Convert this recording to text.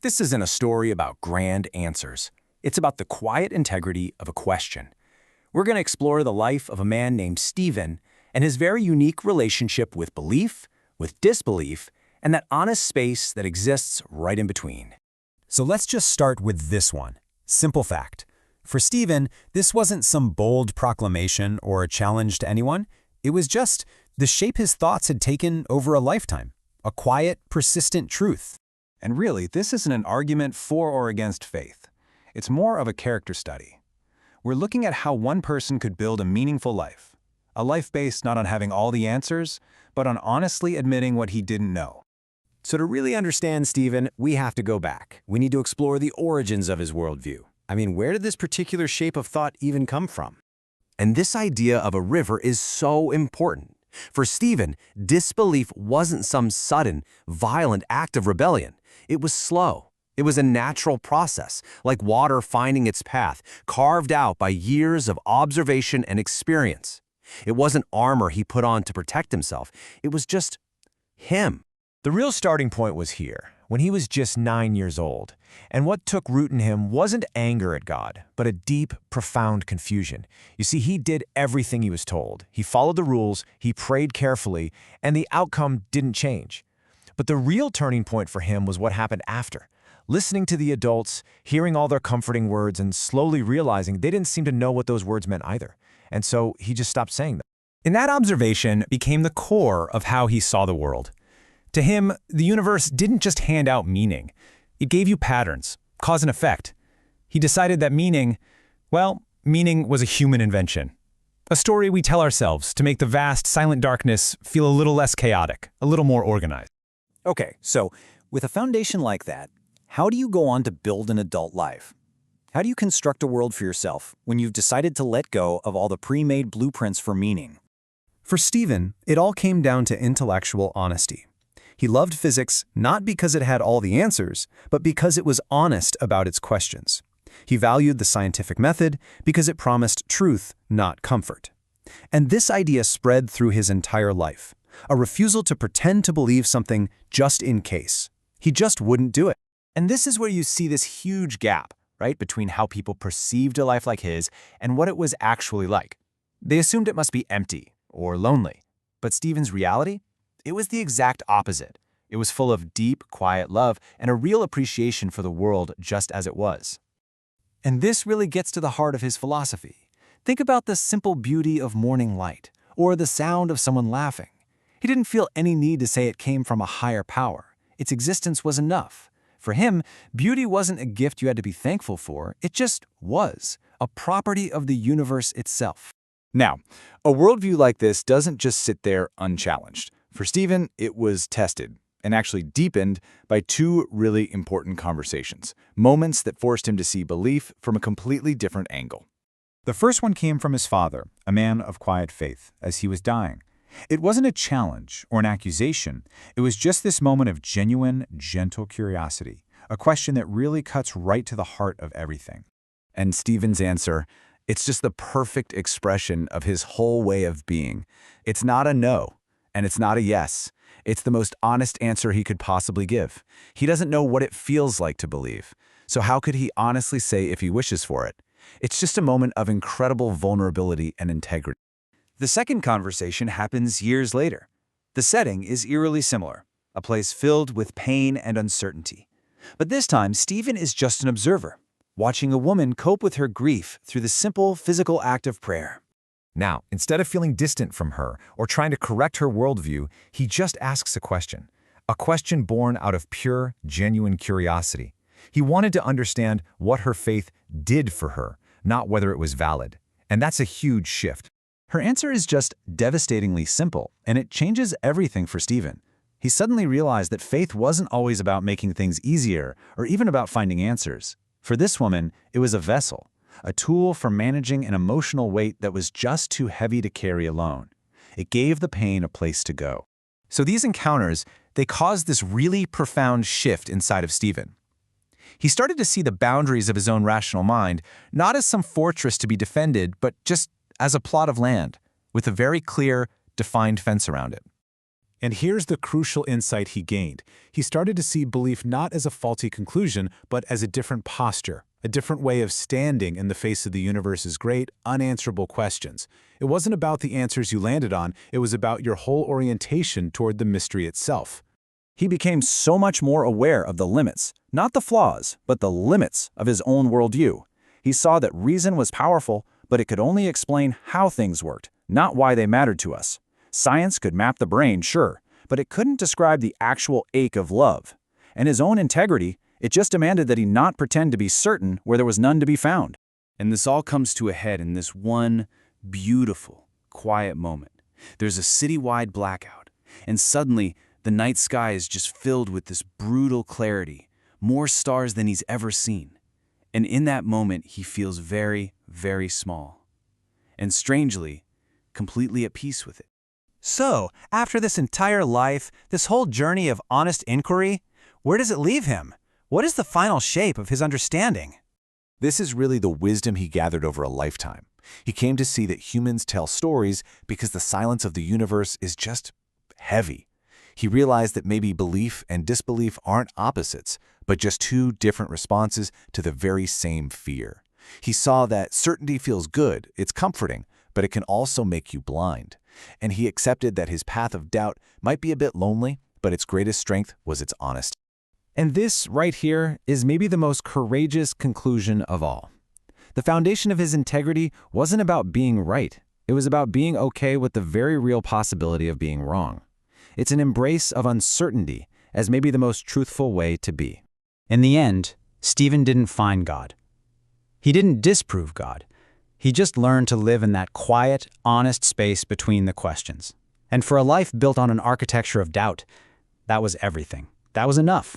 This isn't a story about grand answers. It's about the quiet integrity of a question. We're going to explore the life of a man named Stephen and his very unique relationship with belief, with disbelief, and that honest space that exists right in between. So let's just start with this one. Simple fact. For Stephen, this wasn't some bold proclamation or a challenge to anyone. It was just the shape his thoughts had taken over a lifetime. A quiet, persistent truth. And really, this isn't an argument for or against faith. It's more of a character study. We're looking at how one person could build a meaningful life. A life based not on having all the answers, but on honestly admitting what he didn't know. So to really understand Stephen, we have to go back. We need to explore the origins of his worldview. I mean, where did this particular shape of thought even come from? And this idea of a river is so important. For Stephen, disbelief wasn't some sudden, violent act of rebellion. It was slow. It was a natural process, like water finding its path, carved out by years of observation and experience. It wasn't armor he put on to protect himself. It was just him. The real starting point was here, when he was just 9 years old. And what took root in him wasn't anger at God, but a deep, profound confusion. You see, he did everything he was told. He followed the rules, he prayed carefully, and the outcome didn't change. But the real turning point for him was what happened after. Listening to the adults, hearing all their comforting words, and slowly realizing they didn't seem to know what those words meant either. And so he just stopped saying them. And that observation became the core of how he saw the world. To him, the universe didn't just hand out meaning. It gave you patterns, cause and effect. He decided that meaning was a human invention. A story we tell ourselves to make the vast, silent darkness feel a little less chaotic, a little more organized. Okay, so with a foundation like that, how do you go on to build an adult life? How do you construct a world for yourself when you've decided to let go of all the pre-made blueprints for meaning? For Stephen, it all came down to intellectual honesty. He loved physics not because it had all the answers, but because it was honest about its questions. He valued the scientific method because it promised truth, not comfort. And this idea spread through his entire life, a refusal to pretend to believe something just in case. He just wouldn't do it. And this is where you see this huge gap, right, between how people perceived a life like his and what it was actually like. They assumed it must be empty or lonely. But Stephen's reality? It was the exact opposite. It was full of deep, quiet love and a real appreciation for the world just as it was. And this really gets to the heart of his philosophy. Think about the simple beauty of morning light or the sound of someone laughing. He didn't feel any need to say it came from a higher power. Its existence was enough. For him, beauty wasn't a gift you had to be thankful for. It just was, a property of the universe itself. Now, a worldview like this doesn't just sit there unchallenged. For Stephen, it was tested and actually deepened by two really important conversations, moments that forced him to see belief from a completely different angle. The first one came from his father, a man of quiet faith, as he was dying. It wasn't a challenge or an accusation. It was just this moment of genuine, gentle curiosity, a question that really cuts right to the heart of everything. And Stephen's answer, it's just the perfect expression of his whole way of being. It's not a no. And it's not a yes. It's the most honest answer he could possibly give. He doesn't know what it feels like to believe. So how could he honestly say if he wishes for it? It's just a moment of incredible vulnerability and integrity. The second conversation happens years later. The setting is eerily similar, a place filled with pain and uncertainty. But this time, Stephen is just an observer, watching a woman cope with her grief through the simple physical act of prayer. Now, instead of feeling distant from her or trying to correct her worldview, he just asks a question born out of pure, genuine curiosity. He wanted to understand what her faith did for her, not whether it was valid. And that's a huge shift. Her answer is just devastatingly simple, and it changes everything for Stephen. He suddenly realized that faith wasn't always about making things easier or even about finding answers. For this woman, it was a vessel. A tool for managing an emotional weight that was just too heavy to carry alone. It gave the pain a place to go. So these encounters, they caused this really profound shift inside of Stephen. He started to see the boundaries of his own rational mind, not as some fortress to be defended, but just as a plot of land, with a very clear, defined fence around it. And here's the crucial insight he gained. He started to see belief not as a faulty conclusion, but as a different posture, a different way of standing in the face of the universe's great, unanswerable questions. It wasn't about the answers you landed on, it was about your whole orientation toward the mystery itself. He became so much more aware of the limits, not the flaws, but the limits of his own worldview. He saw that reason was powerful, but it could only explain how things worked, not why they mattered to us. Science could map the brain, sure, but it couldn't describe the actual ache of love. And his own integrity, it just demanded that he not pretend to be certain where there was none to be found. And this all comes to a head in this one beautiful, quiet moment. There's a citywide blackout, and suddenly the night sky is just filled with this brutal clarity, more stars than he's ever seen. And in that moment, he feels very, very small. And strangely, completely at peace with it. So, after this entire life, this whole journey of honest inquiry, where does it leave him? What is the final shape of his understanding? This is really the wisdom he gathered over a lifetime. He came to see that humans tell stories because the silence of the universe is just heavy. He realized that maybe belief and disbelief aren't opposites, but just two different responses to the very same fear. He saw that certainty feels good, it's comforting, but it can also make you blind. And he accepted that his path of doubt might be a bit lonely, but its greatest strength was its honesty. And this, right here, is maybe the most courageous conclusion of all. The foundation of his integrity wasn't about being right. It was about being okay with the very real possibility of being wrong. It's an embrace of uncertainty as maybe the most truthful way to be. In the end, Stephen didn't find God. He didn't disprove God. He just learned to live in that quiet, honest space between the questions. And for a life built on an architecture of doubt, that was everything. That was enough.